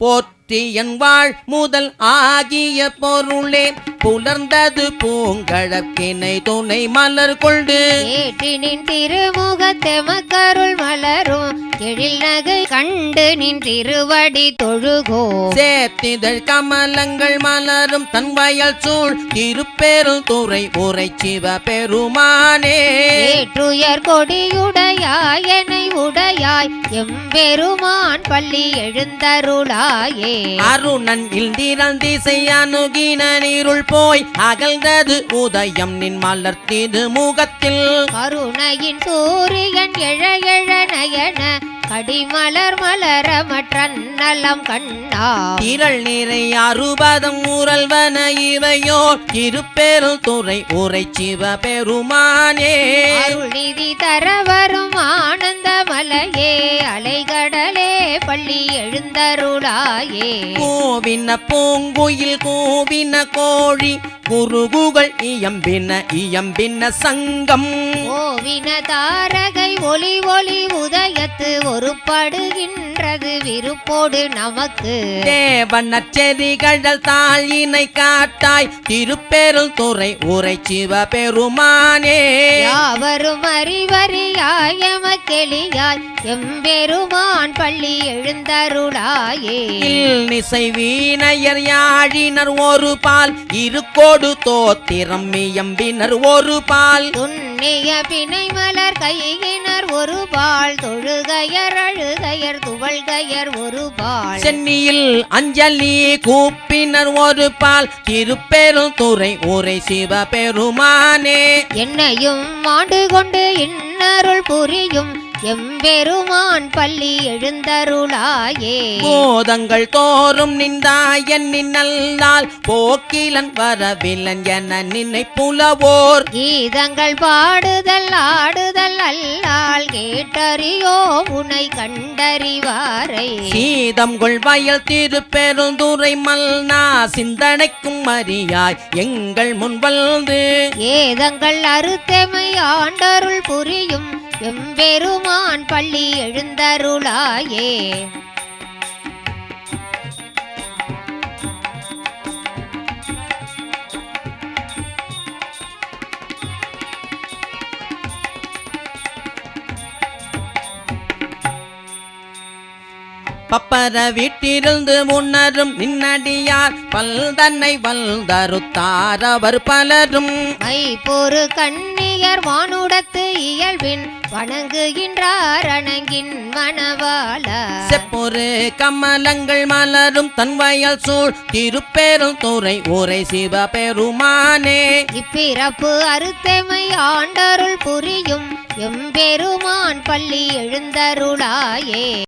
போற்றி என் வாழ் முதல் ஆகிய பொருளே புலர்ந்தது பூங்கழற்கினை துணை மலர் கொண்டு ஏற்றினின் திருமுகத்தெமக்கருள் மலரும் எழில் நகை கண்டு நின் திருவடி தொழுகோ சேத்திதழ் கமலங்கள் மலரும் தன் வயல் சூழ் திருப்பெருள் துறை உரை சிவ பெருமானே ஏற்றுயர் கொடியுடையாய் என்னை உடையாய் எம்பெருமான் பள்ளி எழுந்தருளாயே அருணன் இல்திரள் திசை அணுகின நீருள் போய் அகழ்ந்தது உதயம் நின் மலர்த்திது முகத்தில் கருணையின் சூரியன் எழ எழ நயன கடிமலர் மலர மற்றநலம் கண்ணா திரள் நிறை அறுபதம் உரல்வன இவையோ திருப்பெருள் துறை உரை சிவ பெருமானே அருள் நிதி தரவரும் ஆனந்த மலையே அலைகடலே பள்ளி எழுந்தருளாயே கோவின பூங்குயில் கோவின கோழி குருகுகள் இயம்பின சங்கம் கோவின தாரகை ஒளி ஒளி உதயத்து ஒரு படுகின்றது விருப்போடு நமக்கு தேவன செறிகடல் தாழினை காட்டாய் திருப்பெருள் துறை உரை சிவ பெருமானே யாவரும் அறிவறியாய் எமக்கெளியாய் எம்பெருமான் பள்ளி எழுந்தருளாயே நிசை வீணையர் யாழினர் ஒரு பால் இருக்கோடு தோத்திரம் இயம்பினர் ஒரு பால் துண்ணிய பிணை மலர் கையினர் ஒரு பால் தொழுகையர் அழுகையர் துவள்கையர் ஒரு பால் சென்னியில் அஞ்சலி கூப்பினர் ஒரு பால் திருப்பெருள் துறை உரை சிவ பெருமானே என்னையும் ஆண்டு கொண்டு இன்னருள் புரியும் எம்பெருமான் பள்ளி எழுந்தருளாயே போதங்கள் தோறும் நின்றாயன் நின்னல்லால் போக்கிலன் வரவில்லன் என நினை புலவோர் கீதங்கள் பாடுதல் ஆடுதல் அல்லால் கேட்டறியோ உனை கண்டறிவாரை சீதம்கொள் வயல் திருப்பெருந்துறை மல்னா சிந்தனைக்கும் மரியாய் எங்கள் முன் வந்து ஏதங்கள் அறுத்தமை ஆண்டருள் புரியும் எம்பெருமான் பள்ளி எழுந்தருளாயே பப்பர வீட்டிருந்து முன்னரும் நின்னடியார் பல்தன்னை வல்தருத்தார் அவர் பலரும் மைப்பொரு கண்ணியர் வானுடத்து இயல்பின் வணங்குகின்றார் அணங்கின் மணவாள செப்பொரு கமலங்கள் மலரும் தன் வயல் சூழ் திருப்பெருள் துறை உரை சிவ பெருமானே இப்பிறப்பு அறுத்தமை ஆண்டருள் புரியும் எம்பெருமான் பள்ளி எழுந்தருளாயே